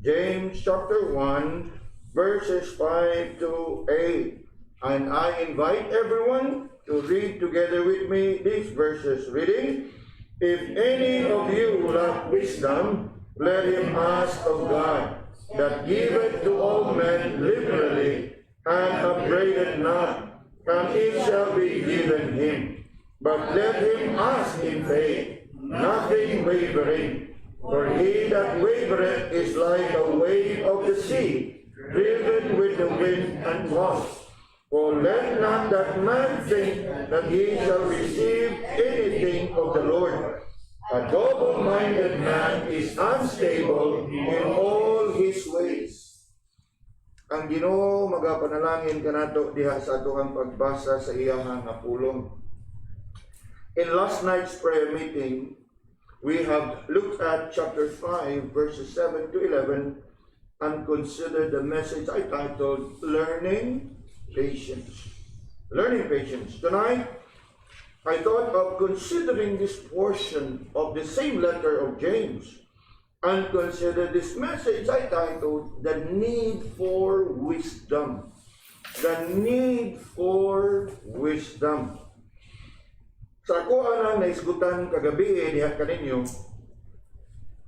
James chapter 1, verses 5 to 8. And I invite everyone to read together with me these verses, reading, "If any of you lack wisdom, let him ask of God, that giveth to all men liberally, and upbraideth not, and it shall be given him. But let him ask in faith, nothing wavering. For he that wavereth is like a wave of the sea, driven with the wind and tossed. For let not that man think that he shall receive anything of the Lord. A double-minded man is unstable in all his ways." Ang Ginoo magapanalangin kanato diha sa atuhang pagbasa sa iyang pulong. In last night's prayer meeting, we have looked at chapter 5, verses 7 to 11, and considered the message I titled, Learning Patience. Learning Patience. Tonight, I thought of considering this portion of the same letter of James, and consider this message I titled, The Need for Wisdom. The Need for Wisdom. Sa ako anang naisgutan kagabi diha kaninyo,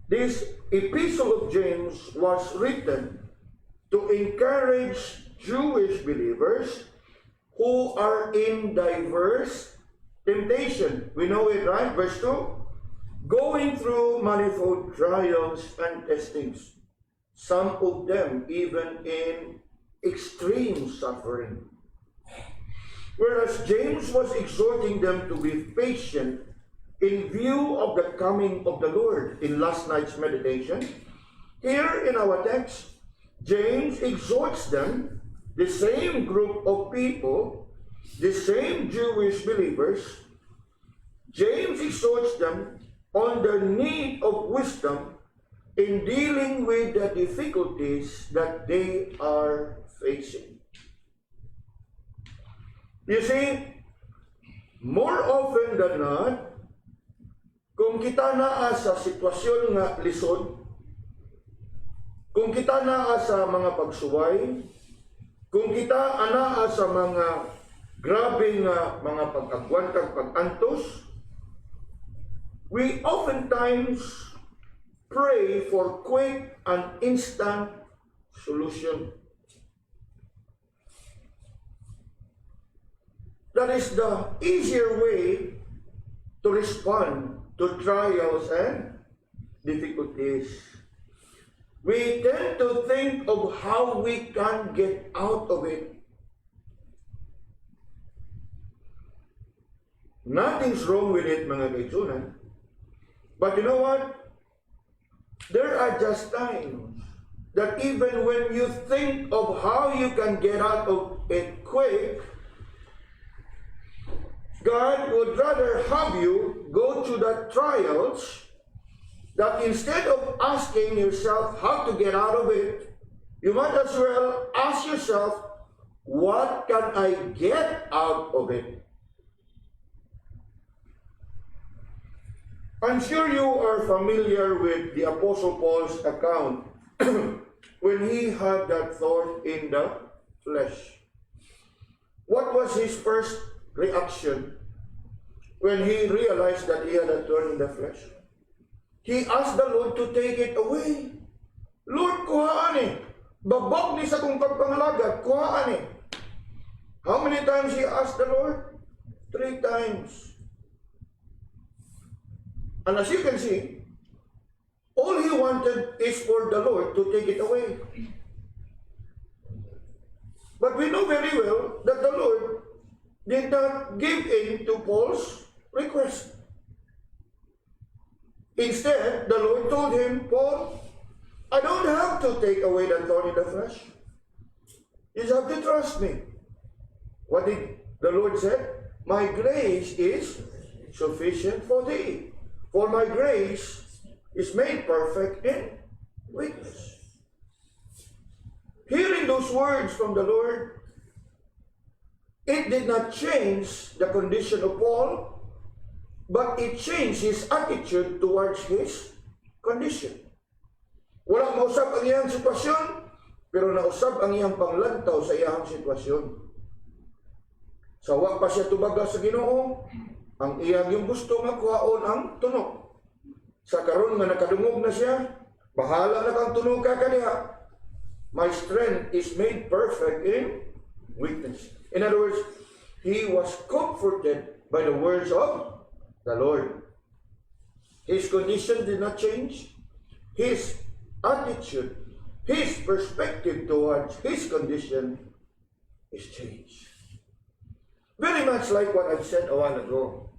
this epistle of James was written to encourage Jewish believers who are in diverse temptation. We know it, right? Verse 2, going through manifold trials and testings, some of them even in extreme suffering. Whereas James was exhorting them to be patient in view of the coming of the Lord in last night's meditation, here in our text, James exhorts them, the same group of people, the same Jewish believers, James exhorts them on the need of wisdom in dealing with the difficulties that they are facing. You see, more often than not, kung kita naa sa sitwasyon nga lisod, kung kita naa sa mga pagsuway, kung kita anaa sa mga grabe nga mga pag-agwan kag pag-antos, we oftentimes pray for quick and instant solution. That is the easier way to respond to trials and difficulties. We tend to think of how we can get out of it. Nothing's wrong with it, mga kaitsunan. But you know what? There are just times that even when you think of how you can get out of it quick, God would rather have you go through the trials, that instead of asking yourself how to get out of it, you might as well ask yourself, what can I get out of it? I'm sure you are familiar with the Apostle Paul's account when he had that thorn in the flesh. What was his first reaction when he realized that he had a thorn in the flesh? He asked the Lord to take it away. Lord, kuhaan eh. Babag ni sa kong pagpangalaga, kuhaan eh. How many times he asked the Lord? 3 times. And as you can see, all he wanted is for the Lord to take it away. But we know very well that the Lord did not give in to Paul's request. Instead, the Lord told him, Paul, I don't have to take away the thorn in the flesh. You just have to trust me. What did the Lord say? My grace is sufficient for thee. For my grace is made perfect in weakness. Hearing those words from the Lord, it did not change the condition of Paul, but it changed his attitude towards his condition. Wala mausap ang iyang sitwasyon, pero nausap ang iyang panglantaw sa iyang sitwasyon. Sawa pa siya tubaga sa Ginoo, ang iyang yung gusto magkuhaon ang tunog. Sa karon nga nakadungog na siya, bahala na kang tunog ka kaniya. My strength is made perfect in weakness. In other words, he was comforted by the words of the Lord. His condition did not change. His attitude, his perspective towards his condition is changed. Very much like what I've said a while ago.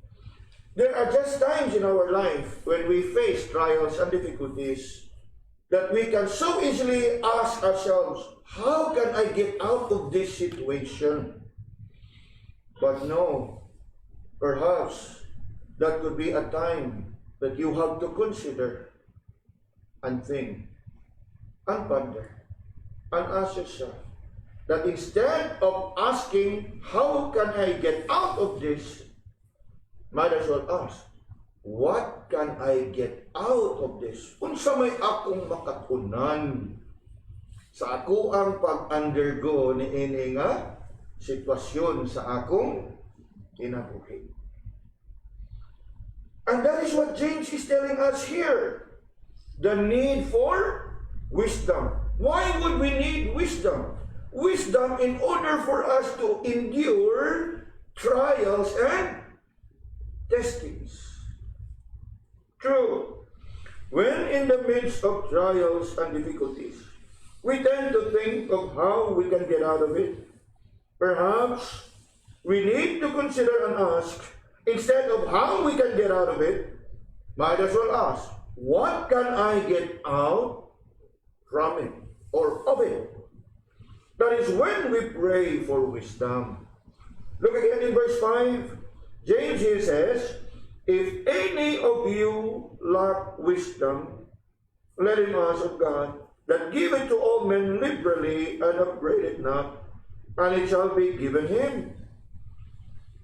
There are just times in our life when we face trials and difficulties that we can so easily ask ourselves, how can I get out of this situation? But no, perhaps that could be a time that you have to consider and think and ponder and ask yourself that instead of asking, how can I get out of this, might as well ask, what can I get out of this? Unsa may akong makatunan sa ako ang pag-undergo ni ini nga sitwasyon sa akong kinabuhi. And that is what James is telling us here. The need for wisdom. Why would we need wisdom? Wisdom in order for us to endure trials and testings. True. When in the midst of trials and difficulties, we tend to think of how we can get out of it. Perhaps we need to consider and ask, instead of how we can get out of it, might as well ask, what can I get out from it or of it? That is when we pray for wisdom. Look again in verse 5. James here says, if any of you lack wisdom, let him ask of God, that giveth to all men liberally and upbraideth not, and it shall be given him.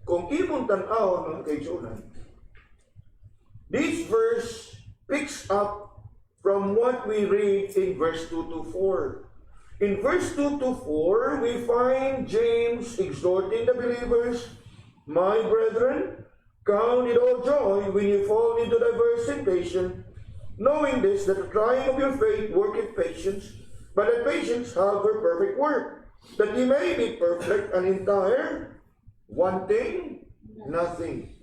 Kung imong tan-aw mga kaigsunan, this verse picks up from what we read in verse 2 to 4. In verse 2 to 4, we find James exhorting the believers, my brethren, count it all joy when you fall into diverse temptation, knowing this, that the trying of your faith worketh patience, but that patience have her perfect work, that ye may be perfect and entire, wanting nothing.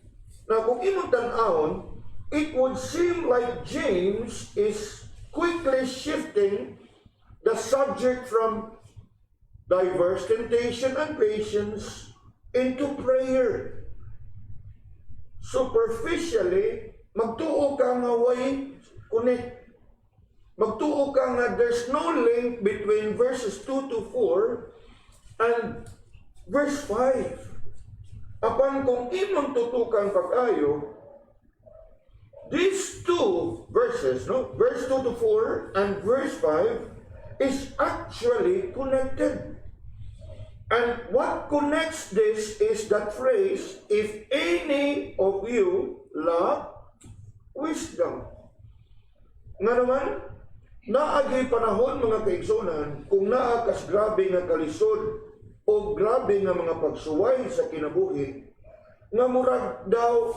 Now, kung imong tan-awon, it would seem like James is quickly shifting the subject from diverse temptation and patience into prayer. Superficially, magtuo ka nga way connect. Magtuo ka nga there's no link between verses 2 to 4 and verse 5. Apan kung imong tutukan pag-ayo, these two verses, no, verse 2 to 4 and verse 5 is actually connected. And what connects this is that phrase, if any of you lack wisdom. Nga naman, naagi panahon mga kaigsunan, kung naakas grabe nga kalisod o grabe nga mga pagsuway sa kinabuhi, nga murag daw,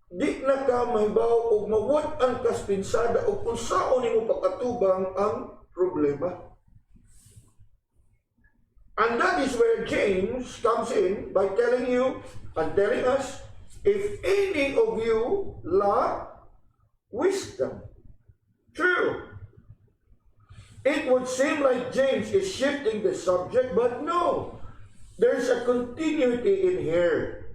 di na ka mahibaw o mawat ang kaspinsada o kung saan mo pagkatubang ang problema. And that is where James comes in by telling you and telling us, if any of you lack wisdom. True. It would seem like James is shifting the subject, but no. There's a continuity in here.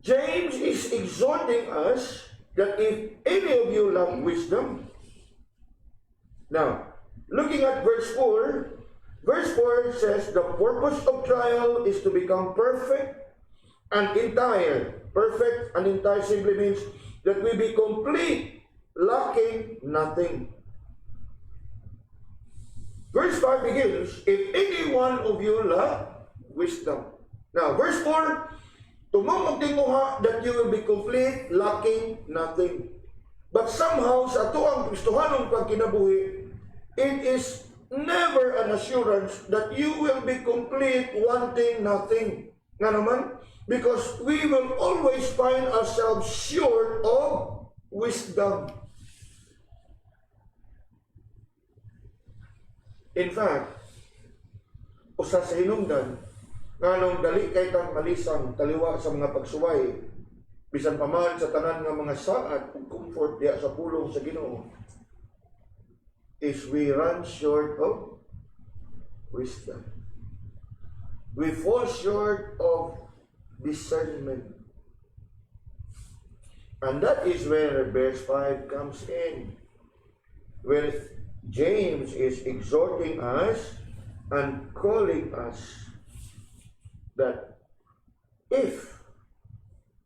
James is exhorting us that if any of you lack wisdom. Now, looking at verse 4, verse 4 says, the purpose of trial is to become perfect and entire. Perfect and entire simply means that we be complete, lacking nothing. Verse 5 begins, if any one of you lack wisdom. Now, verse 4, tumong tinguha that you will be complete, lacking nothing. But somehow, sa ato ang Kristohanong pagkinabuhi, it is never an assurance that you will be complete wanting nothing. Nga naman, because we will always find ourselves short of wisdom. In fact, usa sa hinungdan, nganong dali kay tang malisang taliwa sa mga pagsuway, bisan pa man sa tanan nga mga saad ug comfort diya sa pulong sa Ginoo, is we run short of wisdom. We fall short of discernment. And that is where verse 5 comes in, where James is exhorting us and calling us that if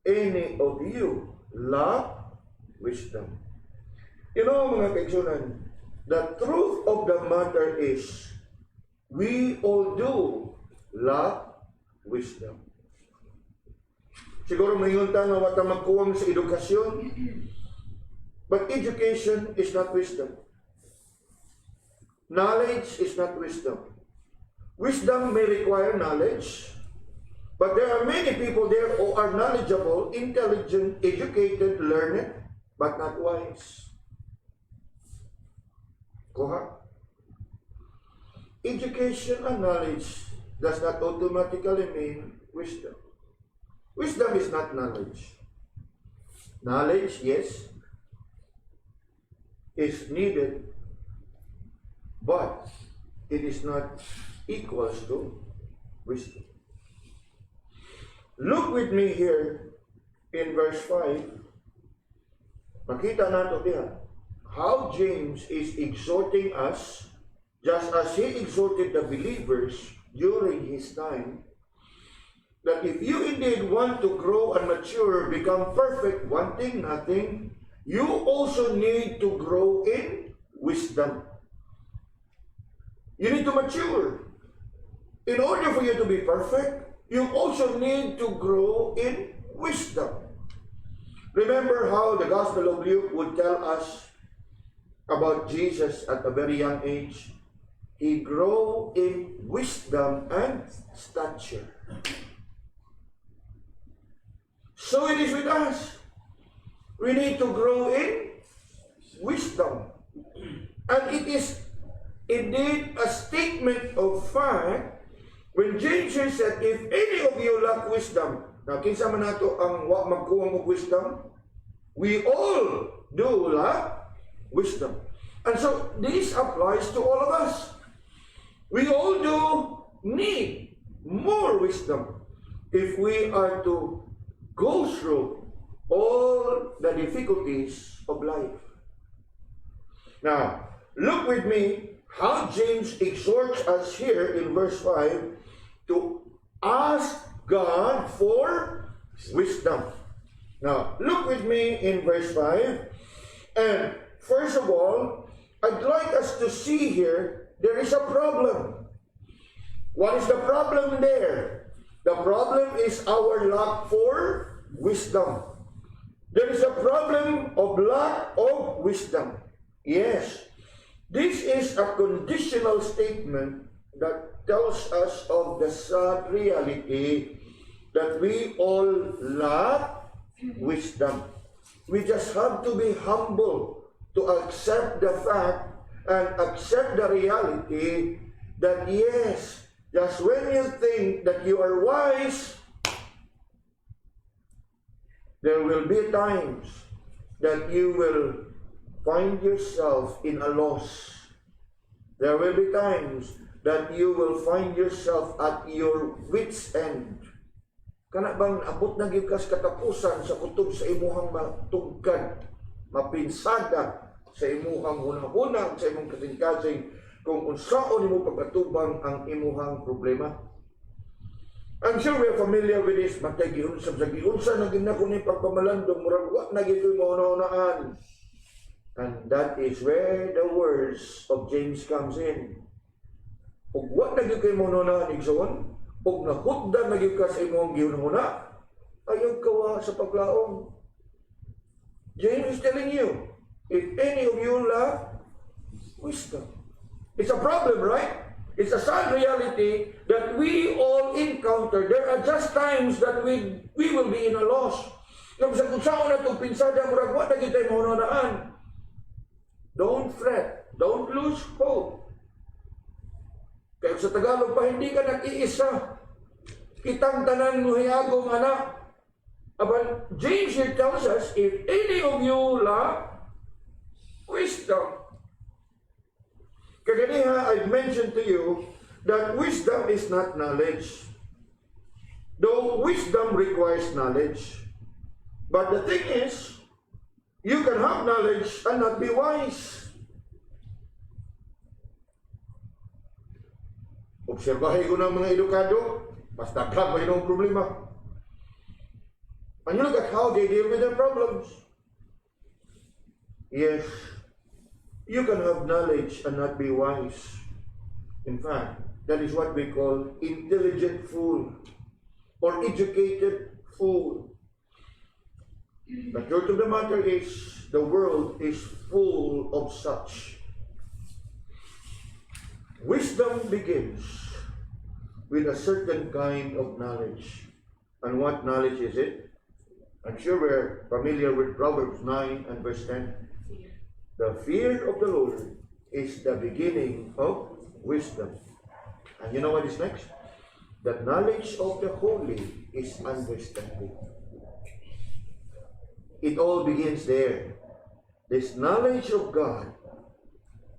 any of you lack wisdom. You know, mga kaigsunan, the truth of the matter is we all do lack wisdom. Siguro mayroon tayo na wata magkuwang sa edukasyon, but education is not wisdom. Knowledge is not wisdom. Wisdom may require knowledge, but there are many people there who are knowledgeable, intelligent, educated, learned, but not wise. Kuha? Education and knowledge does not automatically mean wisdom. Wisdom is not knowledge. Knowledge, yes, is needed, but it is not equals to wisdom. Look with me here in verse 5. Makita nato diha how James is exhorting us, just as he exhorted the believers during his time, that if you indeed want to grow and mature, become perfect, wanting nothing, you also need to grow in wisdom. You need to mature. In order for you to be perfect, you also need to grow in wisdom. Remember how the Gospel of Luke would tell us about Jesus at a very young age? He grew in wisdom and stature. So it is with us. We need to grow in wisdom. And it is indeed a statement of fact when James said, if any of you lack wisdom, now kinsa man nato ang wa magkuwang og wisdom, we all do lack wisdom. And so this applies to all of us. We all do need more wisdom if we are to go through all the difficulties of life. Now, look with me how James exhorts us here in verse 5 to ask God for wisdom. Now, look with me in verse 5. And first of all, I'd like us to see here, there is a problem. What is the problem there? The problem is our lack for wisdom. There is a problem of lack of wisdom. Yes. This is a conditional statement that tells us of the sad reality that we all lack wisdom. We just have to be humble to accept the fact and accept the reality that yes, just when you think that you are wise, there will be times that you will find yourself in a loss. There will be times that you will find yourself at your wit's end. Kana bang abot na gyud kas katapusan sa kutob sa imuhang matugkad, mapinsada sa imuhang hunahuna, sa imong kasing-kasing kung unsaon nimo pagkatubang ang imuhang problema. I'm sure we're familiar with this, matay giunsa sa giunsa na ginako ni pagpamalandong murag wa na gyud mo una-unaan. And that is where the words of James comes in. Ug wa na gyud kay mo una-unaan igsoon, ug nahutdan na gyud ka sa imong giunahuna, ayaw kawa sa paglaom. James is telling you, if any of you lack wisdom. It's a problem, right? It's a sad reality that we all encounter. There are just times that we will be in a loss. Kung saan na itong pinsada, murag, what na kita yung maunanaan? Don't fret. Don't lose hope. Kaya sa Tagalog pa, hindi ka nag-iisa. Kitang tanan nuhiyagong anak. But James here tells us, if any of you lack wisdom. Kaganiha, I've mentioned to you that wisdom is not knowledge. Though wisdom requires knowledge. But the thing is, you can have knowledge and not be wise. Obserbahin ko ng mga edukado, mas daghan pa yun ang problema. And you look at how they deal with their problems. Yes, you can have knowledge and not be wise. In fact, that is what we call intelligent fool or educated fool. The truth of the matter is, the world is full of such. Wisdom begins with a certain kind of knowledge. And what knowledge is it? I'm sure we're familiar with Proverbs 9 and verse 10. The fear of the Lord is the beginning of wisdom. And you know what is next? The knowledge of the holy is understanding. It all begins there. This knowledge of God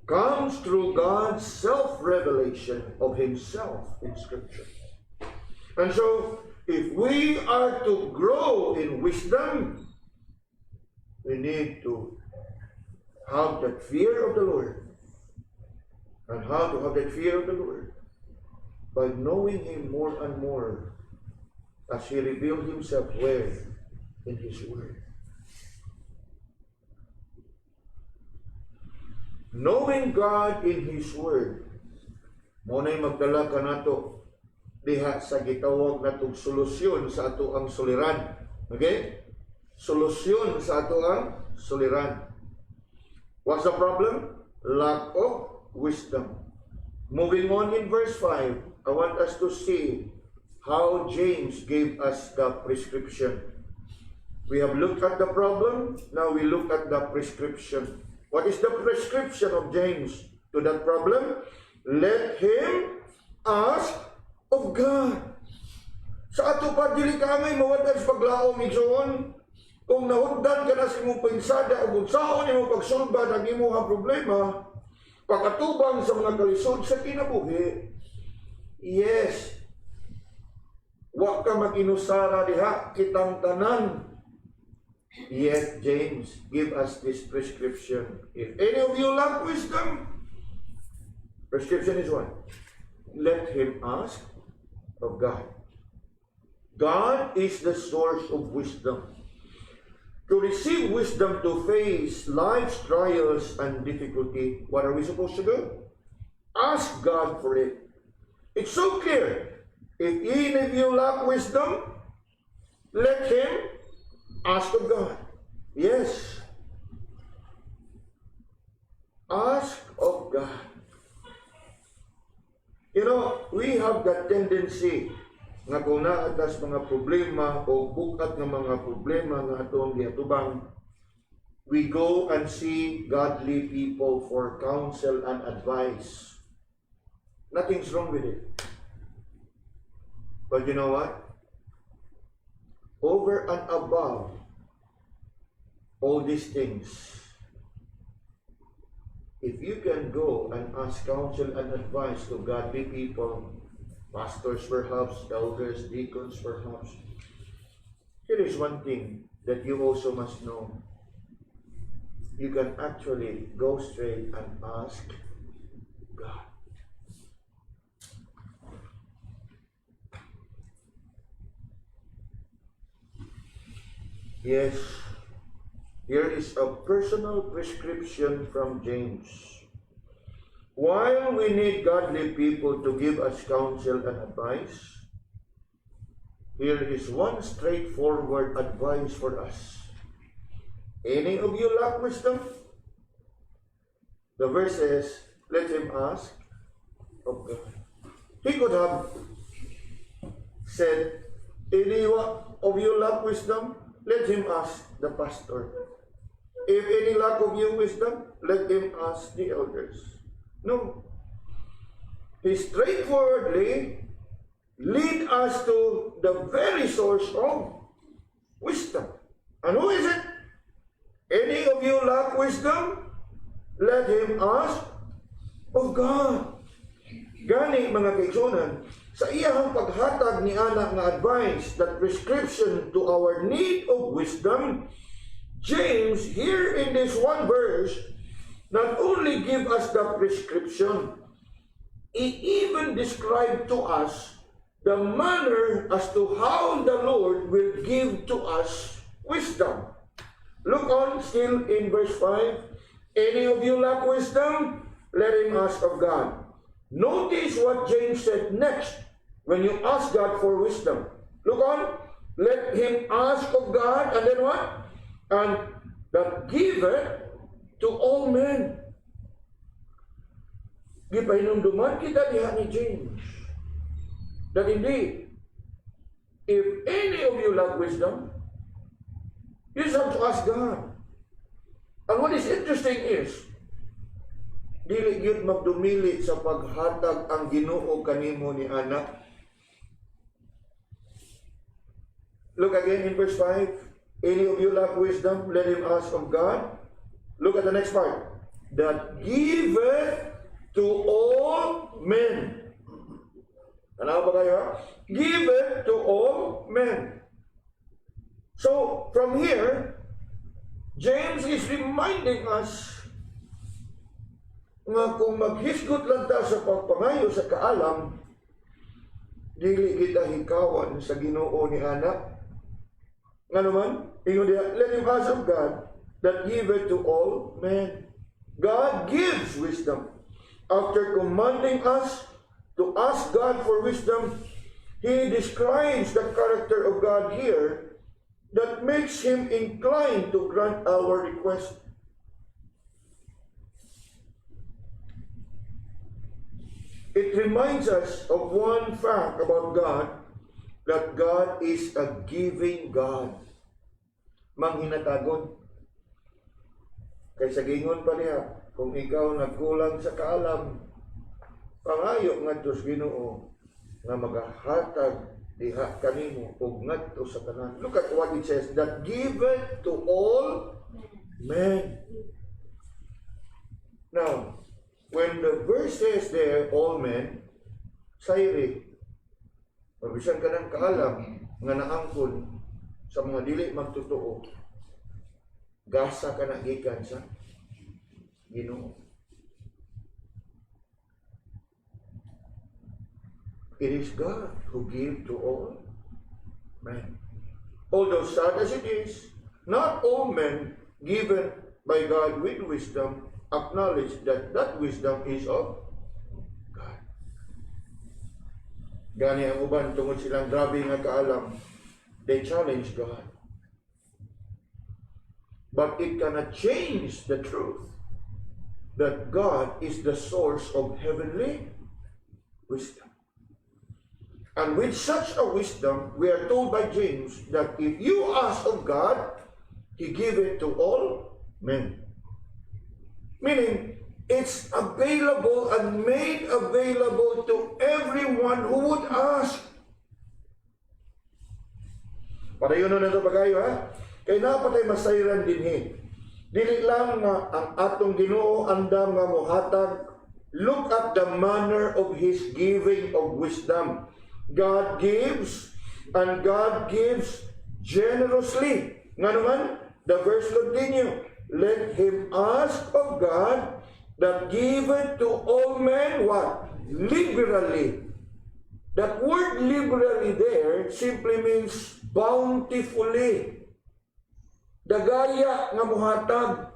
comes through God's self-revelation of Himself in Scripture. And so, if we are to grow in wisdom, we need to have that fear of the Lord. And how to have that fear of the Lord? By knowing Him more and more as He revealed Himself where? In His Word. Knowing God in His Word, muna'y magdala ka nato diha sa gitawag natong solusyon sa ato ang suliran. Okay? Solusyon sa ato ang suliran. What's the problem? Lack of wisdom. Moving on in verse 5, I want us to see how James gave us the prescription. We have looked at the problem, now we look at the prescription. What is the prescription of James to that problem? Let him ask of God. Sa ato pa, dili ka ngay mawadan sa paglaom, igsoon. Kung nahundan ka na sa imong pinsada, o kung saan imong pagsulba ng imong problema, pagkatubang sa mga kalisod sa kinabuhi, yes, wa ka maginusara diha, kitang tanan. Yet James give us this prescription. If any of you lack wisdom, prescription is what? Let him ask of God. God is the source of wisdom. To receive wisdom to face life's trials and difficulty, what are we supposed to do? Ask God for it. It's so clear. If any of you lack wisdom, let him ask of God. Yes. Ask of God. You know, we have that tendency nga kung naatas mga problema o bukat ng mga problema nga atong giatubang, we go and see godly people for counsel and advice. Nothing's wrong with it. But you know what? Over and above all these things, if you can go and ask counsel and advice to godly people, pastors perhaps, elders, deacons perhaps, here is one thing that you also must know. You can actually go straight and ask God. Yes, here is a personal prescription from James. While we need godly people to give us counsel and advice, here is one straightforward advice for us. Any of you lack wisdom? The verse says, let him ask of God. He could have said, any of you lack wisdom, let him ask the pastor. If any lack of you wisdom, let him ask the elders. No. He straightforwardly lead us to the very source of wisdom. And who is it? Any of you lack wisdom, let him ask of God. Gani mga kaigsunan, sa iyang paghatag ni anak nga advice, that prescription to our need of wisdom, James, here in this one verse, not only give us the prescription, he even described to us the manner as to how the Lord will give to us wisdom. Look on still in verse 5. Any of you lack wisdom, let him ask of God. Notice what James said next when you ask God for wisdom. Look on. Let him ask of God, and then what? And that giveth to all men. Gipahinumduman kita diha ni James that indeed, if any of you lack wisdom, you just have to ask God. And what is interesting is, dili gyud magdumili sa paghatag ang Ginoo kanimo ni anak. Look again in verse 5. Any of you lack wisdom, let him ask of God. Look at the next part. That giveth to all men. Ano ba kayo? Giveth to all men. So, from here, James is reminding us nga kung maghisgot lang ta sa pagpangayo sa kaalam, dili kita hikawan sa Ginoo ni anak. Nga naman, ingon diha, let him ask of God that giveth to all men. God gives wisdom. After commanding us to ask God for wisdom, he describes the character of God here that makes him inclined to grant our request. It reminds us of one fact about God, that God is a giving God. Manghinatagon. Kay sa gingon pa niya, kung ikaw nagkulang sa kaalam, pangayo ngadto sa Ginoo nga magahatag diha kanimo ug ngadto sa tanan. Look at what it says, that giveth to all men. Now, when the verse says there, all men, sayri, mabisan ka ng kaalam nga naangkon sa mga dili magtotoo, gasa ka na gikan sa Ginoo. It is God who gives to all men. Although sad as it is, not all men given by God with wisdom acknowledge that that wisdom is of God. Gani ang uban tungod silang grabe nga kaalam, they challenge God. But it cannot change the truth that God is the source of heavenly wisdom. And with such a wisdom, we are told by James that if you ask of God, He give it to all men. Meaning, it's available and made available to everyone who would ask. Padayon na ito ba kayo, ha? Kaya napatay masayran din, he. Dili lang nga ang atong Ginoo andam nga mohatag. Look at the manner of His giving of wisdom. God gives, and God gives generously. Nga naman, the verse continue. Let him ask of God that giveth to all men what? Liberally. That word liberally there simply means bountifully. Dagaya nga muhatag.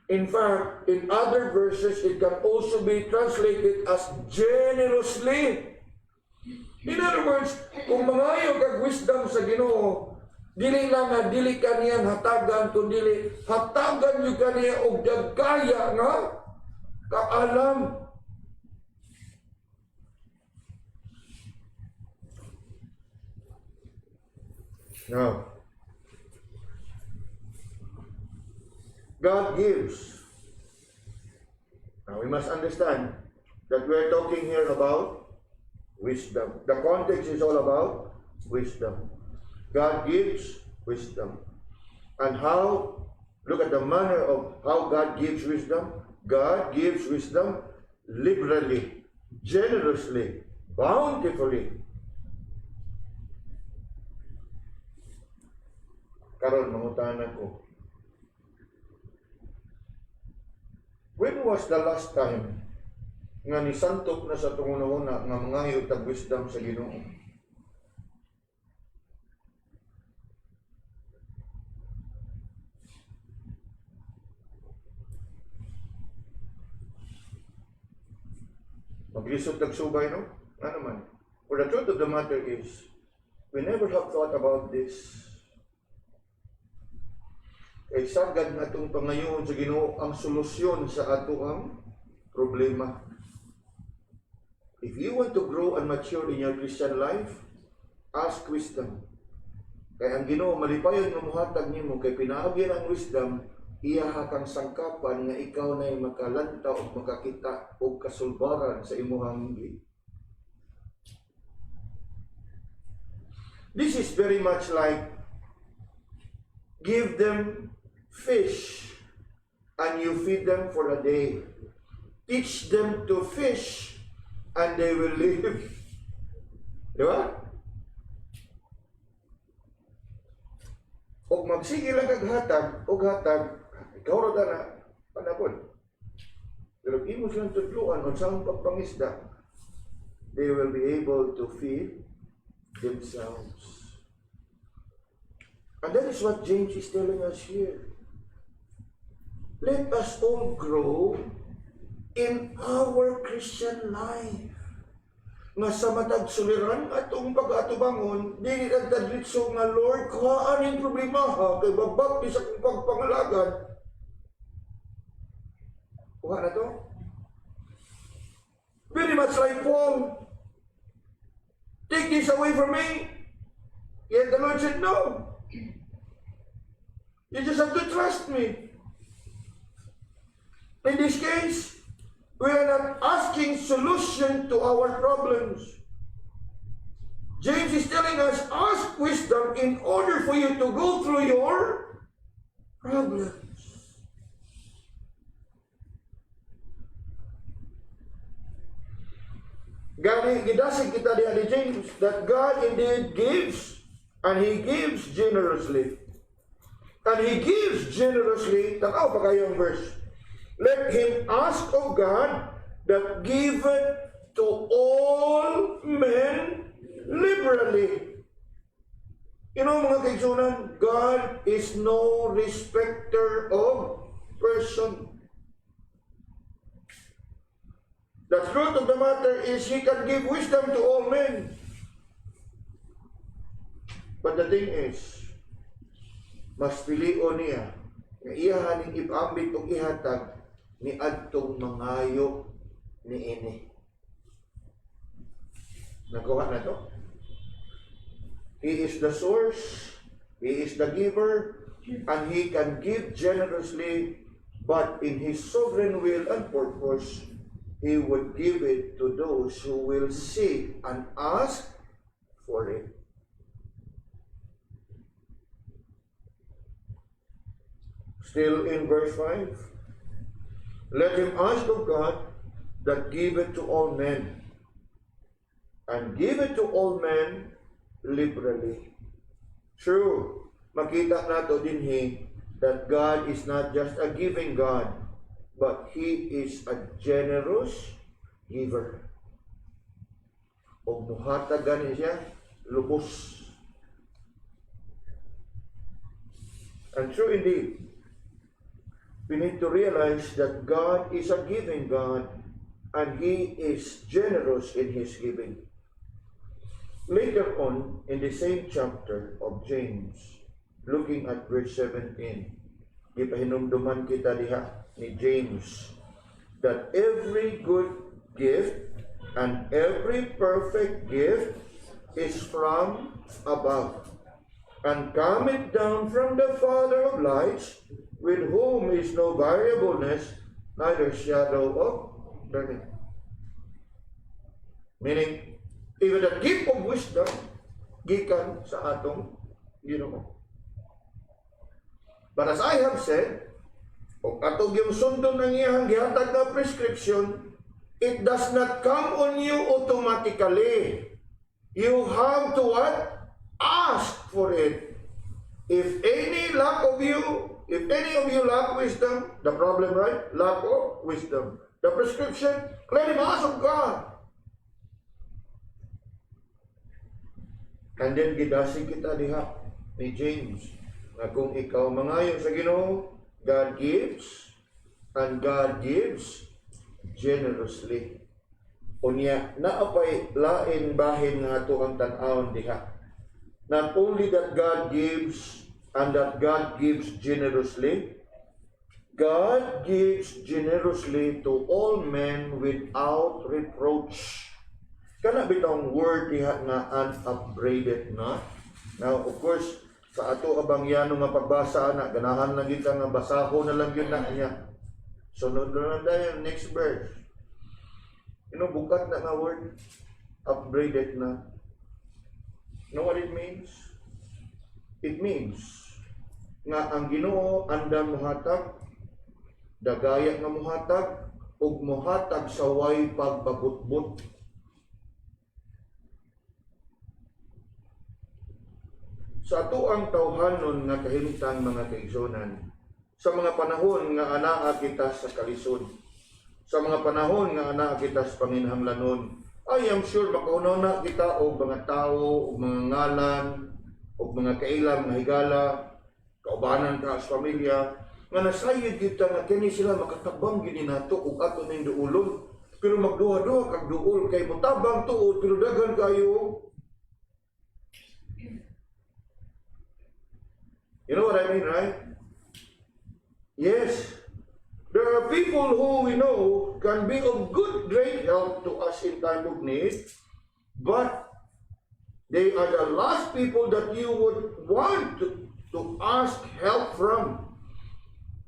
In fact, in other verses, it can also be translated as generously. In other words, kung mangayo kag wisdom sa Ginoo, dili lang nga dili kaniyang hatagan, kundi hatagan yung kaniya og dagkaya nga kaalam. Now, God gives. Now, we must understand that we're talking here about wisdom. The context is all about wisdom. God gives wisdom. And how, look at the manner of how God gives wisdom. God gives wisdom liberally, generously, bountifully. Karon, mangutanan ko. When was the last time nga nisantok na sa tunguna-una nga mangayo tag wisdom sa Ginoo? Maglisod tag subay, no? Ano man? For the truth of the matter is, we never have thought about this. Kay sagad na itong pangayoon sa Ginoo ang solusyon sa ato ang problema. If you want to grow and mature in your Christian life, ask wisdom. Kaya ang Ginoo malipayon nga muhatag nimo kay pinaagi ang wisdom, iya kang sangkapan nga ikaw nay makalanta o makakita og kasulbaran sa imong hinggi. This is very much like give them fish and you feed them for a day. Teach them to fish and they will live. Di ba? O magsige lang kaghatag, o hatag, ikaw ro na panapon. Pero imo silang tudluan o saan pagpangisda, they will be able to feed themselves. And that is what James is telling us here. Let us all grow in our Christian life. Nga sa matag suliran atong pag-atubangon, dili nagdadritso nga Lord, kuhaan yung problema ha, kay babakti sa kong pagpangalagan. Kuha na to? Very much like Paul. Take this away from me. Yet the Lord said, no. You just have to trust me. In this case, we are not asking solution to our problems. James is telling us, ask wisdom in order for you to go through your problems. Gidasig kita diha ni James that God indeed gives, and He gives generously. And He gives generously. Tanaw pa kayo ang verse. Let him ask of God that giveth to all men liberally. You know mga kaigsunan, God is no respecter of person. The truth of the matter is He can give wisdom to all men. But the thing is, mas pilion niya nga iyahaning ipambit o ihatag ni adtong mangayo ni ini. Nagawa na to? He is the source, He is the giver, and He can give generously, but in His sovereign will and purpose, He would give it to those who will seek and ask for it. Still in verse 5, let him ask of God that giveth to all men, and giveth to all men liberally. True, makita nato dinhi that God is not just a giving God, but He is a generous giver. O muhatagan siya, lubos. And true indeed, we need to realize that God is a giving God, and He is generous in His giving. Later on, in the same chapter of James, looking at verse 17, ipahinumduman kita diha ni James. that every good gift and every perfect gift is from above, and cometh down from the Father of lights, with whom is no variableness, neither shadow of turning. Meaning, even the gift of wisdom, gikan sa atong Ginoo. But as I have said, kung atong yung sundon ng iyang gihatag na prescription, it does not come on you automatically. You have to what? Ask for it. If any of you lack wisdom, the problem, right? Lack of wisdom. The prescription, let him ask of God. And then gidasig kita diha ni James na kung ikaw mangayo sa Ginoo, God gives, and God gives generously. Unya, naapay lain bahin nga ato ang tan-awon diha. Not only that God gives, and that God gives generously, God gives generously to all men without reproach. Kana bitong word diha nga unupbraided na. Now, of course, sa ato abangyano nga pagbasa na, ganahan lang kita nga basahon na lang yun na niya. Sunod na lang tayo, next verse. Bukat na nga word, upbraided na. You know what it means? It means nga ang Ginoo andam muhatag, dagaya nga muhatag, ug muhatag sa way pagpabutbut. Sa ato ang tawhanon nga kahimtang mga kaigsonan, sa mga panahon nga anaa kita sa kalisod, sa mga panahon nga anaa kita sa panginhanglanon, I am sure makauna kita og mga tao, og mga ngalan, og mga kailang, mga higala, kaubanan ka sa pamilya, nga nasayod kita nga kini sila makatabang gini nato og ato ning duulon, pero magduha-duha kag duol kay motabang tuod pero daghan kayo. You know what I mean, right? Yes. There are people who we know can be of great help to us in time of need, but they are the last people that you would want to ask help from,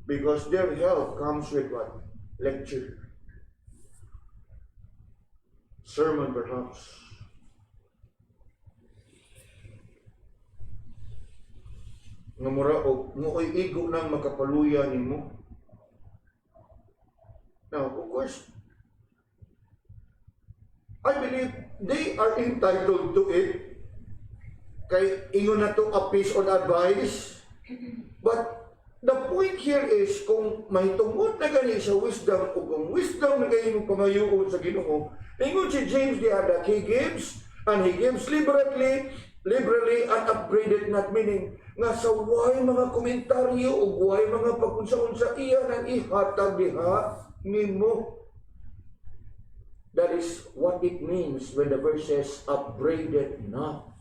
because their help comes with what? Lecture. Sermon, perhaps. Nga mura o mo'y igo nang makapaluya nimo. Now, of course, I believe they are entitled to it. Kay ingon na to a piece of advice. But the point here is, kung may tungod na gani sa wisdom, o kung wisdom na gani mong pangayoon sa Ginoo, ingon si James the other, he gives, and he gives liberally and upbraided, not meaning nga sa way mga komentaryo o way mga pagkunsa-unsa iya nang ihatag diha nimo. That is what it means when the verse says upbraided not.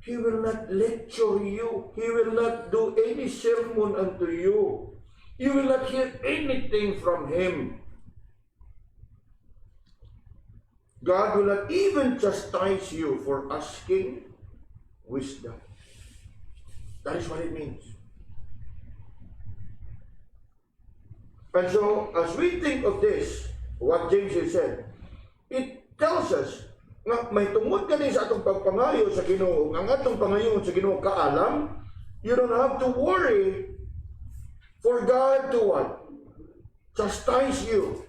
He will not lecture you. He will not do any sermon unto you. You will not hear anything from him. God will not even chastise you for asking wisdom. That is what it means. And so, as we think of this, what James has said, it tells us nga may tungod kani sa atong pagpangayo sa Ginoo, ang atong pangayoon sa Ginoo kaalam, you don't have to worry for God to what? Chastise you.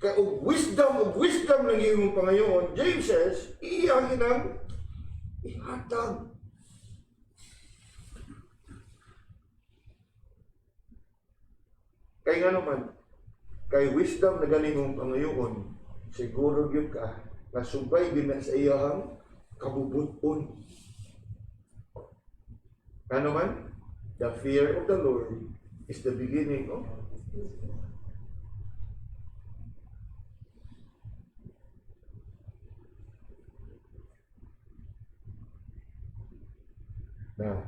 Kaya og wisdom ng iyong pangayoon, James says, iyang inang ihatag. Kaya nga naman, kay wisdom na ganing mong pangayoon, siguro yun ka, nasubay din na sa iyahang kabubuton. Ano man? The fear of the Lord is the beginning of Now,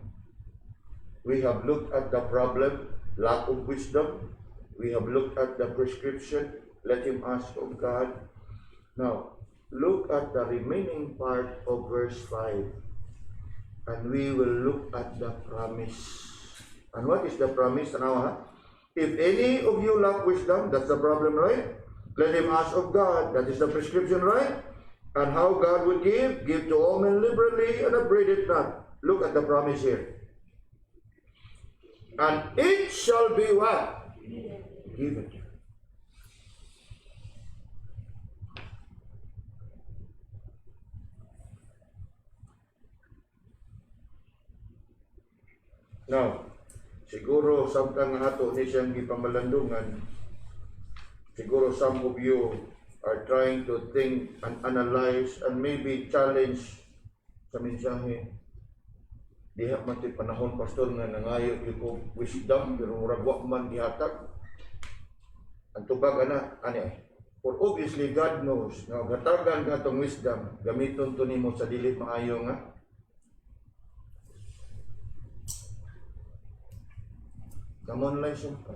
we have looked at the problem, lack of wisdom. We have looked at the prescription. Let him ask of God. Now, look at the remaining part of verse 5. And we will look at the promise. And what is the promise? Now, if any of you lack wisdom, that's the problem, right? Let him ask of God. That is the prescription, right? And how God would give to all men liberally and upbraid it not. Look at the promise here. And it shall be what? Given. Now, siguro samtang ato ni siyang gipamalandungan, siguro some of you are trying to think and analyze and maybe challenge sa mensahe. Diha man ti panahon, pastor, nga nangayo ko wisdom, pero murag wa man gihatag. Ang tubag ani. For obviously God knows nga gatagan ka tong wisdom, gamiton to nimo sa dili maayo nga. Come on, lesson 5.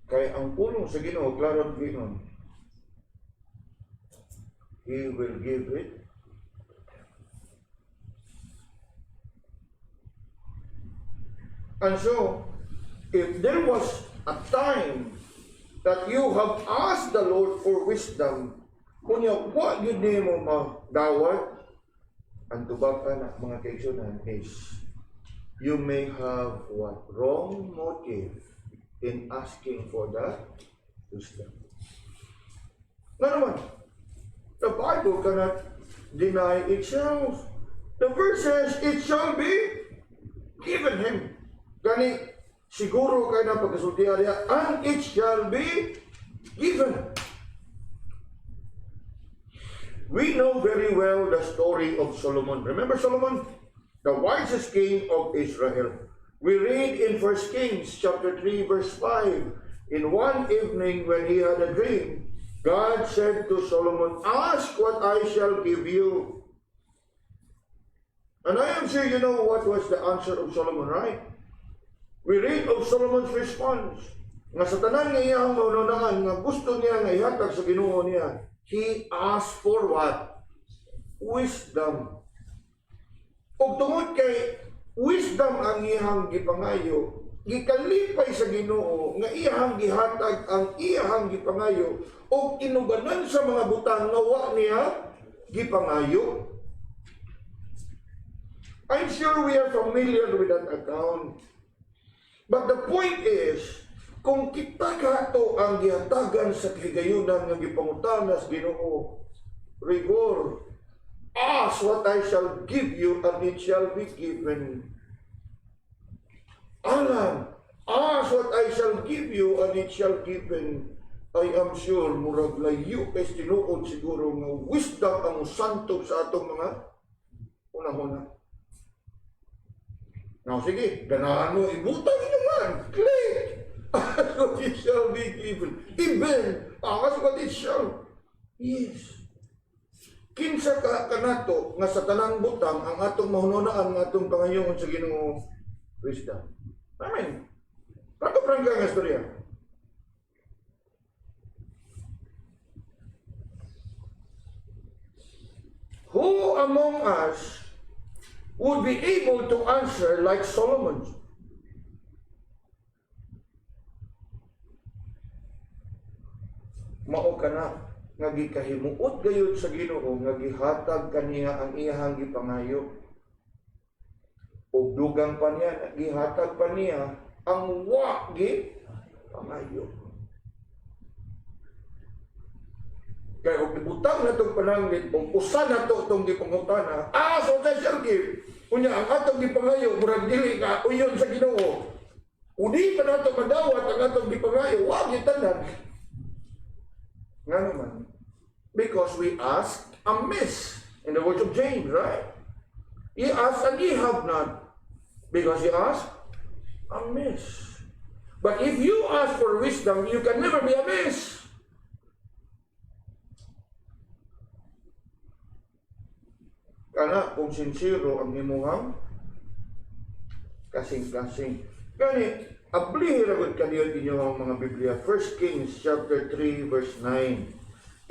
Kaya ang pulong sa Ginoo, klaro Ginoo, He will give it. And so, if there was a time that you have asked the Lord for wisdom, kunya, what yun di mo madawat? Ang tubag ka na, mga kaigsunan, is you may have what? Wrong motive in asking for that wisdom. Nga naman, the Bible cannot deny itself. The verse says, it shall be given him. Gani, siguro kayo na pagkasultihan niya, and it shall be given. We know very well the story of Solomon. Remember Solomon? The wisest king of Israel. We read in 1 Kings chapter 3 verse 5. In one evening when he had a dream, God said to Solomon, ask what I shall give you. And I am sure you know what was the answer of Solomon, right? We read of Solomon's response. Nga sa tanan nga iyang maununaan, nga gusto niya nga ihatag sa Ginoo niya, he asked for what? Wisdom. Ug tungod kay wisdom ang iyang gipangayo, gikalipay sa Ginoo nga iyang gihatag ang iyang gipangayo ug inubanan sa mga butang nga wa niya gipangayo. I'm sure we are familiar with that account. But the point is, kung kita kato ang gihatagan sa kahigayunan nga gipangutanas Ginoo, Reggor, ask what I shall give you and it shall be given. Alan, ask what I shall give you and it shall given. I am sure murag layo kay tinuod siguro nga wisdom ang santog sa atong mga una-una. Now sige, ganahan mo ibutang naman. Click! Ask what it shall be given. Even, ask what it shall. Yes. Kinsa ka kanato nga sa tanang butang ang atong mahununaan nga atong pangayoon sa Ginoo wisdom. Amen. Prangka nga istorya. Who among us would be able to answer like Solomon? Mao kana nga gikahimuot gayud sa Ginoo nga gihatag kaniya ang iyang gipangayo. Ug dugang pa niya gihatag pa niya ang wa gipangayo. Kaya og ibutang na itong pananglit, kung usa na ito itong gipangutana, so tayo shall give. Kunya, ang atong gipangayo, murag dili ka, uyon sa Ginoo. Udi pa na ito madawat ang atong gipangayo, wag itanan. Nga naman, because we ask amiss, in the words of James, right? Ye ask and ye have not, because ye ask amiss. But if you ask for wisdom, you can never be amiss. kana kung sincero ang imuhang kasing-kasing. Gani, ablihi ragod kaniyo inyong mga Biblia. 1 Kings chapter 3 verse 9.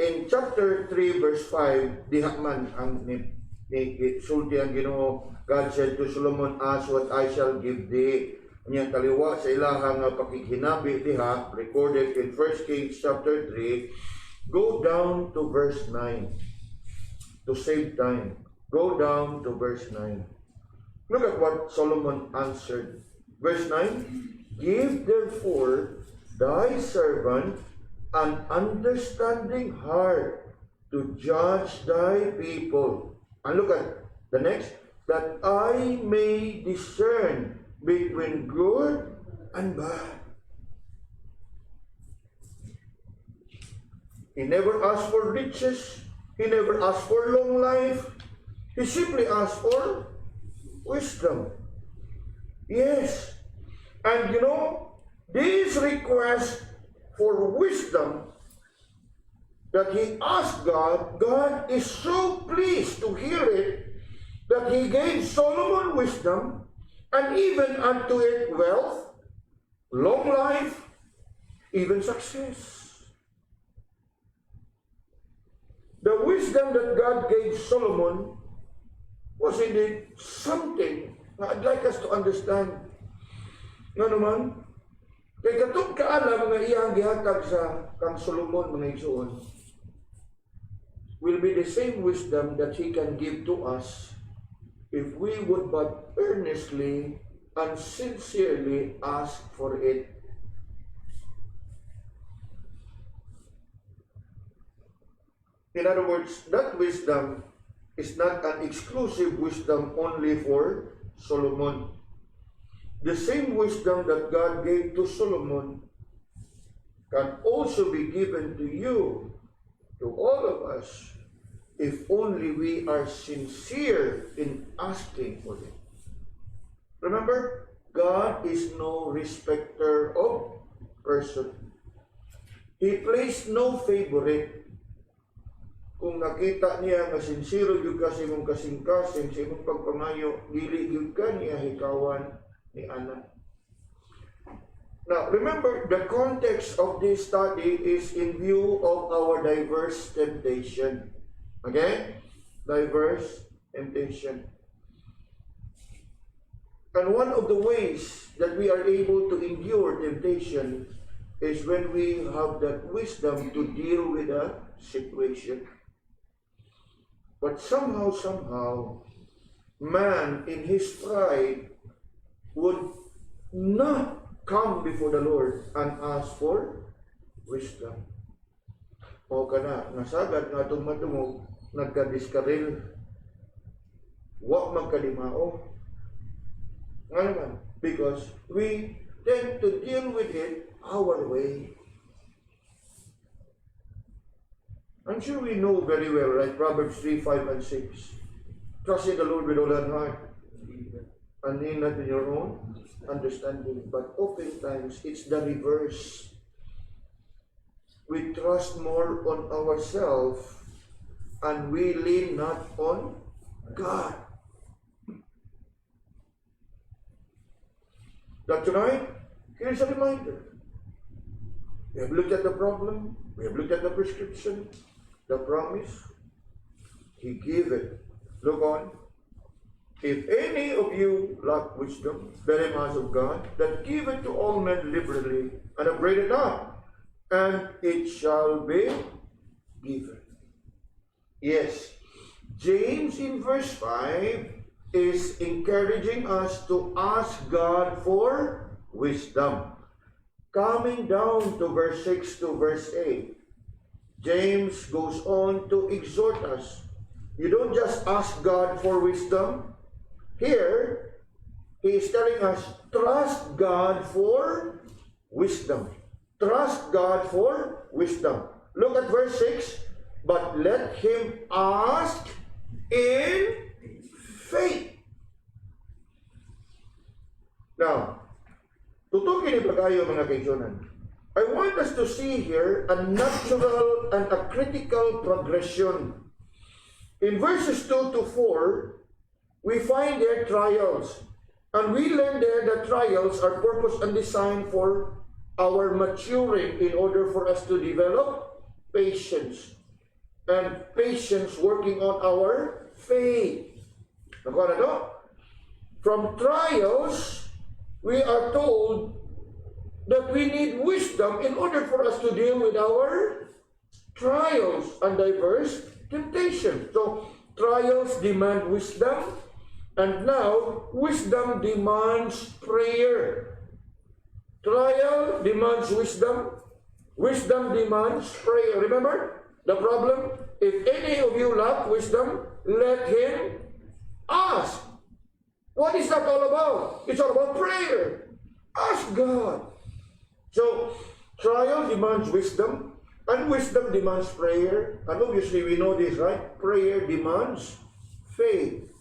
In chapter 3 verse 5, diha man ang sulti ang Ginoo. God said to Solomon, ask what I shall give thee. Ang kaliwa sa ilahang pakikinabi diha, recorded in 1 Kings chapter 3. Go down to verse 9 to save time. Go down to verse 9. Look at what Solomon answered. Verse 9, give therefore thy servant an understanding heart to judge thy people. And look at the next, that I may discern between good and bad. He never asked for riches. He never asked for long life. He simply asked for wisdom. Yes. And you know, this request for wisdom that he asked God, God is so pleased to hear it that he gave Solomon wisdom, and even unto it wealth, long life, even success. The wisdom that God gave Solomon was indeed something na I'd like us to understand. Nga naman, kay katong kaalam nga iyang gihatag sa kang Solomon mga igsoon will be the same wisdom that he can give to us if we would but earnestly and sincerely ask for it. In other words, that wisdom is not an exclusive wisdom only for Solomon. The same wisdom that God gave to Solomon can also be given to you, to all of us, if only we are sincere in asking for it. Remember, God is no respecter of person. He placed no favorite. Kung nakita niya nga sincero yung kasi mong kasing-kasing sa imong pagpangayo, dili yung ka niya hikawan ni Ana. Now, remember, the context of this study is in view of our diverse temptation. Okay? Diverse temptation. And one of the ways that we are able to endure temptation is when we have that wisdom to deal with a situation. But somehow, man in his pride would not come before the Lord and ask for wisdom. O kana, nasagad nga itong matungog, nagkadiskaril, wak magkalimao. Nga naman, because we tend to deal with it our way. I'm sure we know very well, right? Proverbs 3, 5, and 6. Trust in the Lord with all thine heart, and lean not in your own understanding. But oftentimes, it's the reverse. We trust more on ourselves, and we lean not on God. That tonight, here's a reminder. We have looked at the problem. We have looked at the prescription. The promise, He gave it. Look on. If any of you lack wisdom, very much of God, that give it to all men liberally, and upbraid it not, and it shall be given. Yes, James in verse 5 is encouraging us to ask God for wisdom. Coming down to verse 6 to verse 8, James goes on to exhort us. You don't just ask God for wisdom. Here, he is telling us, trust God for wisdom. Trust God for wisdom. Look at verse 6. But let him ask in faith. Now, tutukin ni pagayo mga kaibigan. I want us to see here a natural and a critical progression In verses 2 to 4, we find their trials. And we learn there that trials are purposed and designed for our maturing in order for us to develop patience. And patience working on our faith. Nakuha na to? From trials, we are told that we need wisdom in order for us to deal with our trials and diverse temptations. So, trials demand wisdom, and now, wisdom demands prayer. Trial demands wisdom. Wisdom demands prayer. Remember the problem? If any of you lack wisdom, let him ask. What is that all about? It's all about prayer. Ask God. So, trial demands wisdom, and wisdom demands prayer. And obviously, we know this, right? Prayer demands faith.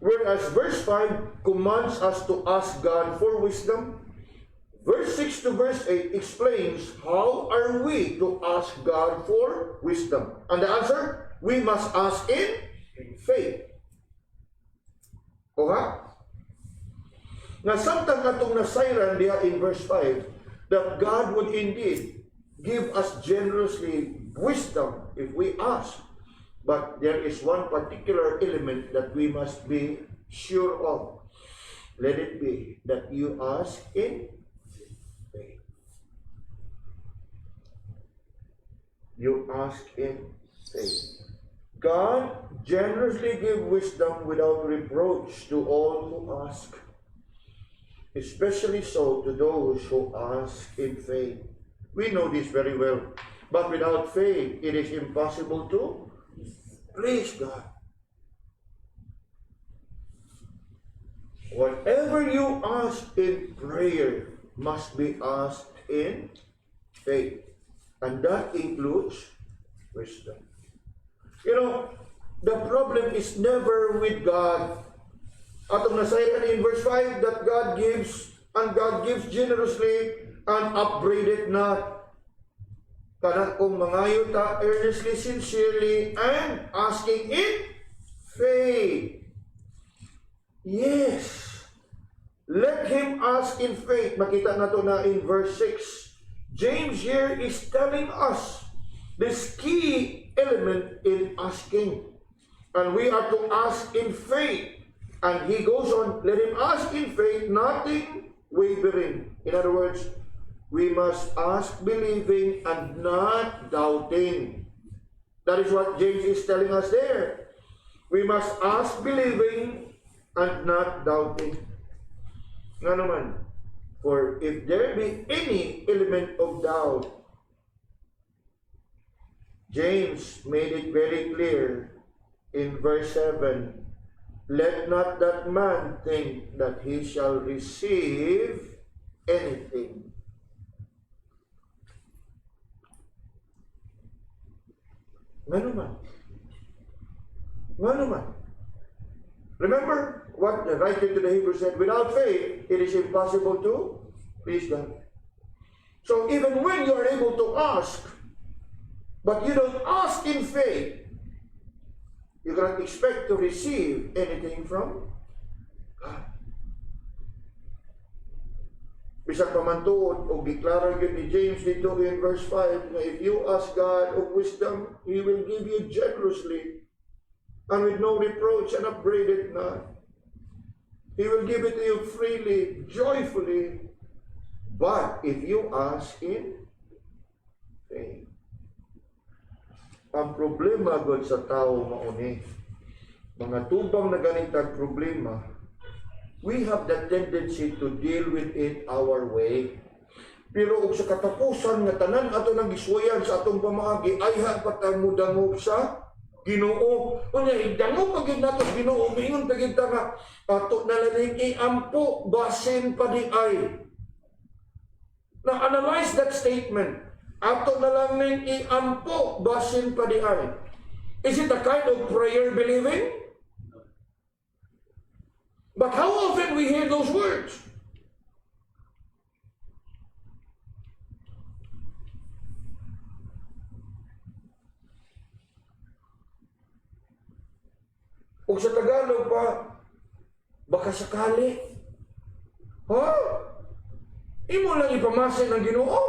Whereas verse 5 commands us to ask God for wisdom, verse 6 to verse 8 explains how are we to ask God for wisdom. And the answer, we must ask in faith. O ha? Nasamtang atong nasayran diha in verse 5 that God would indeed give us generously wisdom if we ask. But there is one particular element that we must be sure of. Let it be that you ask in faith. You ask in faith. God generously gives wisdom without reproach to all who ask, especially so to those who ask in faith. We know this very well. But without faith, it is impossible to please God. Whatever you ask in prayer must be asked in faith. And that includes wisdom. You know, the problem is never with God. Atong nasayran in verse 5 that God gives, and God gives generously and upbraided not. Kana kung mangayo ta earnestly, sincerely, and asking in faith. Yes. Let him ask in faith. Makita na to na in verse 6. James here is telling us this key element in asking. And we are to ask in faith. And he goes on, let him ask in faith, nothing wavering. In other words, we must ask believing and not doubting. That is what James is telling us there. We must ask believing and not doubting. Nga naman, for if there be any element of doubt, James made it very clear in verse 7, let not that man think that he shall receive anything. Nga naman. Remember what the writer to the Hebrews said, without faith, it is impossible to please God. So even when you are able to ask, but you don't ask in faith, you cannot expect to receive anything from God. Bisag pamantuod o giklaro yun ni James dito in verse 5 na if you ask God of wisdom, He will give you generously and with no reproach and upbraid it not. He will give it to you freely, joyfully. But if you ask in faith. Ang problema God sa tao mauni, mga tubang na ganitang problema, we have the tendency to deal with it our way. Pero og sa katapusan nga tanan ato nang giswayan sa atong pamaagi ay patang mudangog sa Ginoo. Unya idangog pagid nato sa Ginoo, mingon pagid ta nga ato nalaning iampo basin pa di ay. Na analyze that statement. Ato nalaning iampo basin pa di ay. Is it a kind of prayer believing? But how often we hear those words? O sa Tagalog pa, baka sakali. Ha? Imo lang ipamasin ng Ginoo.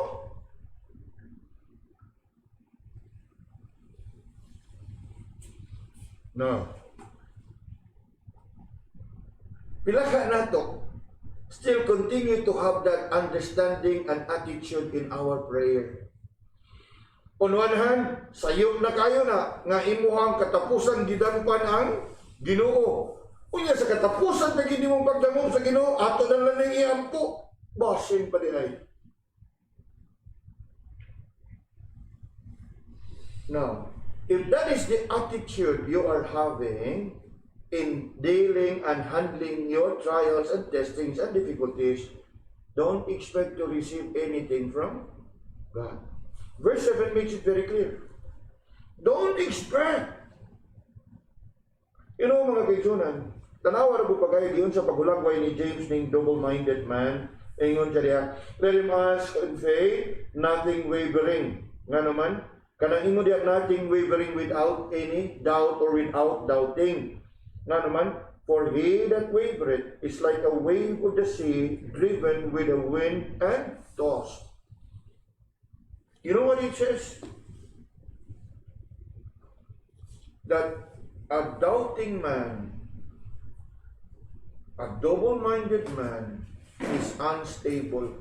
No. Pilaka nato, still continue to have that understanding and attitude in our prayer. On one hand, sayop na kayo na nga imuhang katapusan gidampan ang Ginoo. Unya sa katapusan na gini mong pagdamong sa Ginoo, ato na lang nang iampo. Basin pa din ay. Now, if that is the attitude you are having in dealing and handling your trials and testings and difficulties, don't expect to receive anything from God. Verse 7 makes it very clear. Don't expect. You know mga kaigsunan, tanawa na po pagkaya giyon sa pagulagway ni James ning double-minded man. Ingon siya diya, let him ask in faith, nothing wavering. Nga naman, kanang ingon diya, nothing wavering without any doubt or without doubting. Nga naman, for he that wavereth is like a wave of the sea, driven with the wind and tossed. You know what it says? That a doubting man, a double-minded man, is unstable.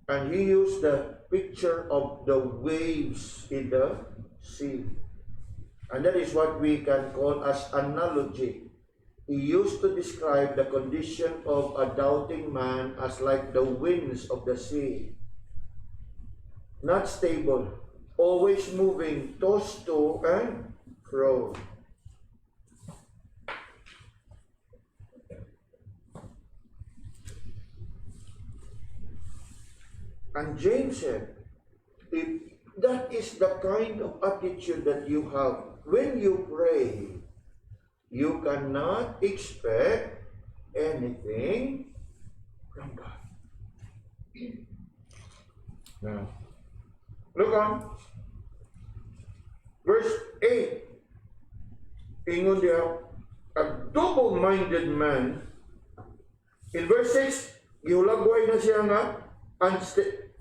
And he used the picture of the waves in the sea. And that is what we can call as analogy. He used to describe the condition of a doubting man as like the winds of the sea. Not stable, always moving, tossed to and fro. And James said, if that is the kind of attitude that you have when you pray, you cannot expect anything from God. Now, look on. Verse 8. Ingon diya, a double-minded man. In verse 6, gihulagway na siya nga,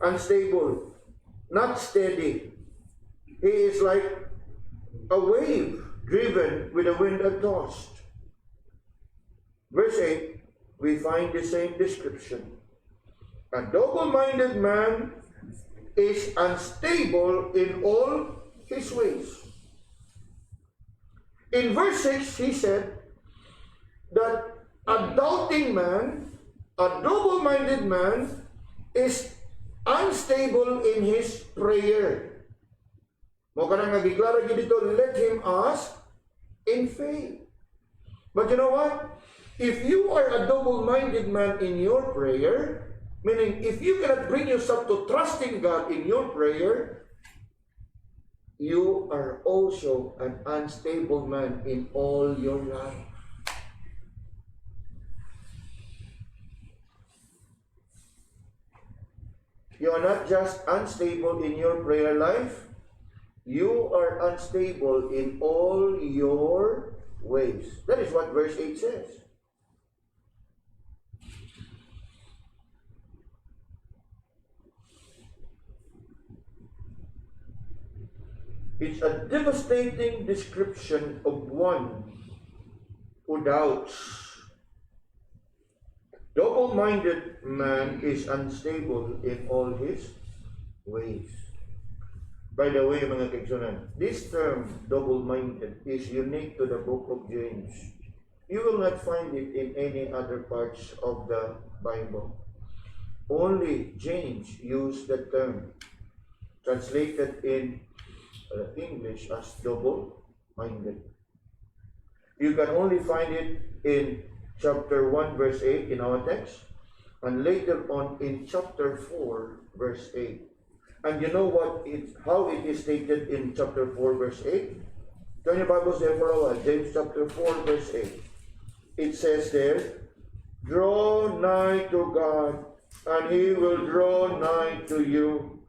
unstable, not steady. He is like a wave driven with the wind and tossed. Verse 8, we find the same description. A double-minded man is unstable in all his ways. In verse 6, he said that a doubting man, a double-minded man, is unstable in his prayer. Mo kanang nagiklara gyud dito, let him ask in faith. But you know what? If you are a double-minded man in your prayer, meaning if you cannot bring yourself to trusting God in your prayer, you are also an unstable man in all your life. You are not just unstable in your prayer life, you are unstable in all your ways. That is what verse 8 says. It's a devastating description of one who doubts. Double-minded man is unstable in all his ways. By the way, mga kaigsunan, this term, double-minded, is unique to the book of James. You will not find it in any other parts of the Bible. Only James used the term, translated in English as double-minded. You can only find it in chapter 1, verse 8 in our text, and later on in chapter 4, verse 8. And you know how it is stated in chapter 4, verse 8? Turn your Bibles there for a while. James chapter 4, verse 8. It says there, draw nigh to God, and He will draw nigh to you.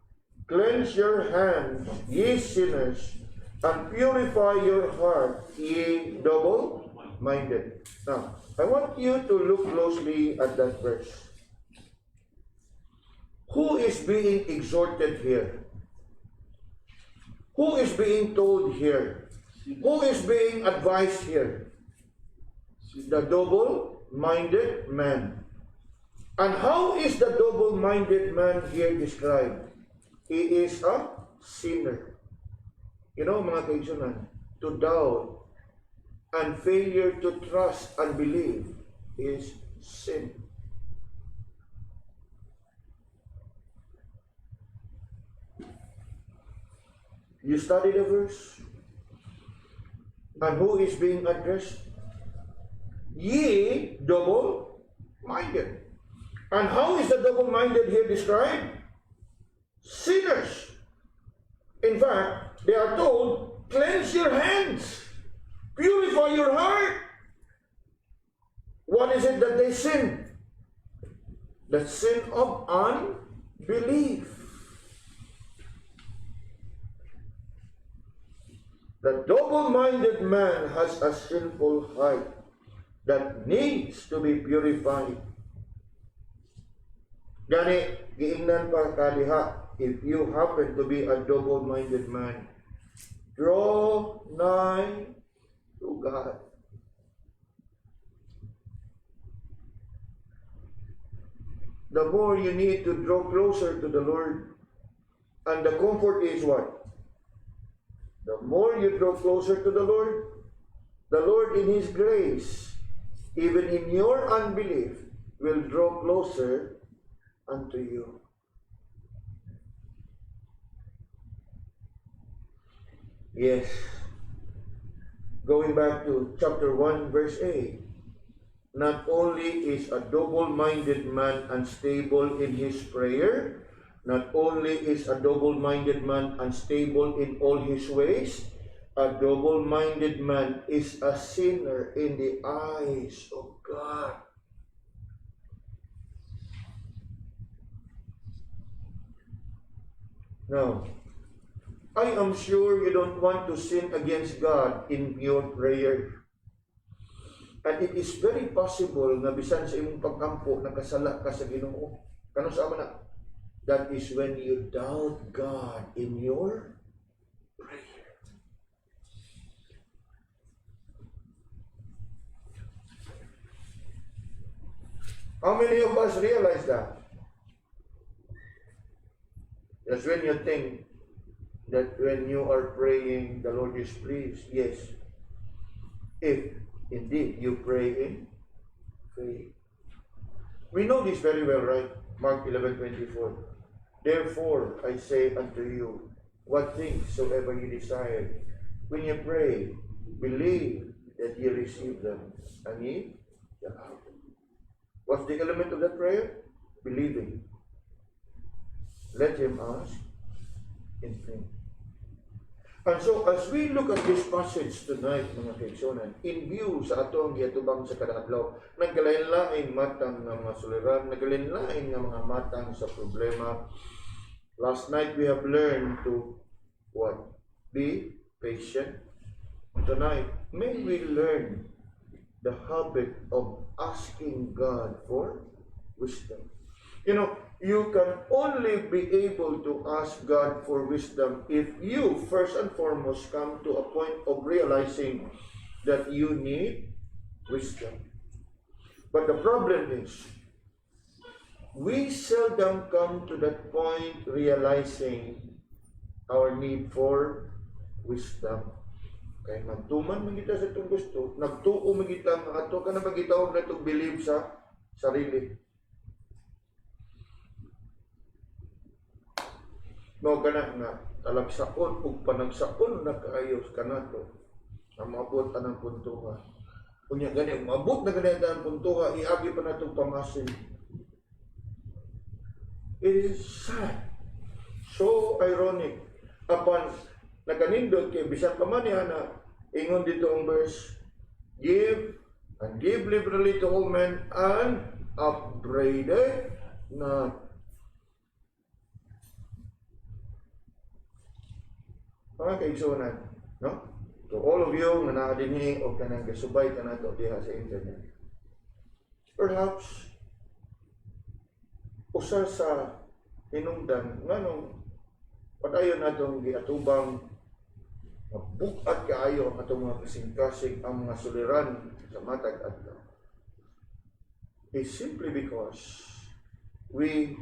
Cleanse your hands, ye sinners, and purify your heart, ye double-minded. Now, I want you to look closely at that verse. Who is being exhorted here? Who is being told here? Who is being advised here? The double-minded man. And how is the double-minded man here described? He is a sinner. You know, mga kaibigan, to doubt and failure to trust and believe is sin. You study the verse, and who is being addressed? Ye double-minded. And how is the double-minded here described? Sinners. In fact, they are told, cleanse your hands, purify your heart. What is it that they sin? The sin of unbelief. The double-minded man has a sinful heart that needs to be purified. Gani, giingnan pa kaliha, if you happen to be a double-minded man, draw nigh to God. The more you need to draw closer to the Lord, and the comfort is what? The more you draw closer to the Lord in His grace, even in your unbelief, will draw closer unto you. Yes. Going back to chapter 1, verse 8. Not only is a double-minded man unstable in his prayer, not only is a double-minded man unstable in all his ways, a double-minded man is a sinner in the eyes of God. Now, I am sure you don't want to sin against God in your prayer. And it is very possible na bisan sa imong pagkampo, nakasala ka sa Ginoo. Kano sa ama na? That is when you doubt God in your prayer. How many of us realize that? That's when you think that when you are praying, the Lord is pleased. Yes. If indeed you pray in faith. We know this very well, right? Mark 11:24. Therefore, I say unto you, what things soever you desire, when you pray, believe that you receive them, and ye shall have them. What's the element of that prayer? Believing. Let him ask in faith. And so, as we look at this passage tonight, mga kaibigan, in view sa atong giatubang sa kadadlaw, nagkalain-lain matang ng mga suliran, nagkalain-lain ng mga matang sa problema. Last night we have learned to what? Be patient. Tonight, may we learn the habit of asking God for wisdom. You know, you can only be able to ask God for wisdom if you, first and foremost, come to a point of realizing that you need wisdom. But the problem is, we seldom come to that point realizing our need for wisdom. Kaya magtuman magita sa itong gusto, nagtuo magita, nga ato ka na magitawag na itong believe sa sarili. No ka na nga, talagsaon o panagsaon na kaayos ka na to. Ang maabot ng puntuha. Kunya gani, maabot na ganito ang puntuha, iagi pa na itong pamasin. It is sad. So ironic. Apan, naganindot kay bisan pa man niya na ingon dito ang verse, give and give liberally to all men and upbraided not. Mga kaigsunan, No? To all of you nga naa dinhi o kanang gasubay ka nato diha sa internet. Perhaps usa sa hinungdan nganong padayon natong giatubang mabukat kaayo ang atong mga kasing-kasing ang mga suliran sa matag adlaw is simply because we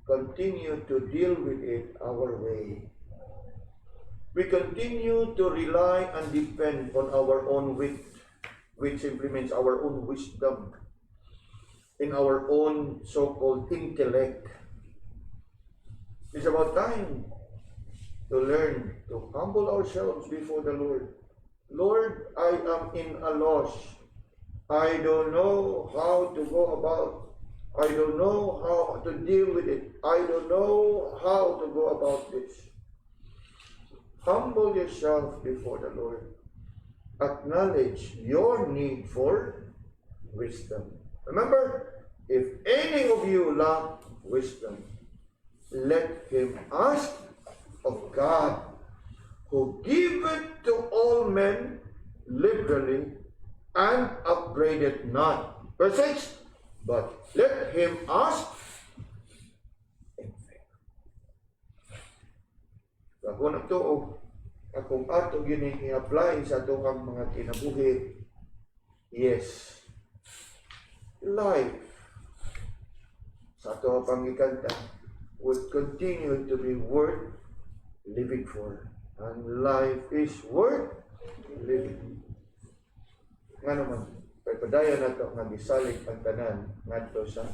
continue to deal with it our way. We continue to rely and depend on our own wit, which simply means our own wisdom, in our own so-called intellect. It's about time to learn to humble ourselves before the Lord. Lord, I am in a loss. I don't know how to go about. I don't know how to deal with it. I don't know how to go about this. Humble yourself before the Lord. Acknowledge your need for wisdom. Remember, if any of you lack wisdom, let him ask of God, who giveth to all men liberally and upbraideth not. Verse 6, but let him ask in faith. Ako nagtuog, akong ato gini i-apply sa atong mga kinabuhi. Yes, life sa ato pangikanta would continue to be worth living for. And life is worth living. Nga naman, pagpadaya na ito nga gisalig ang tanan ngadto sa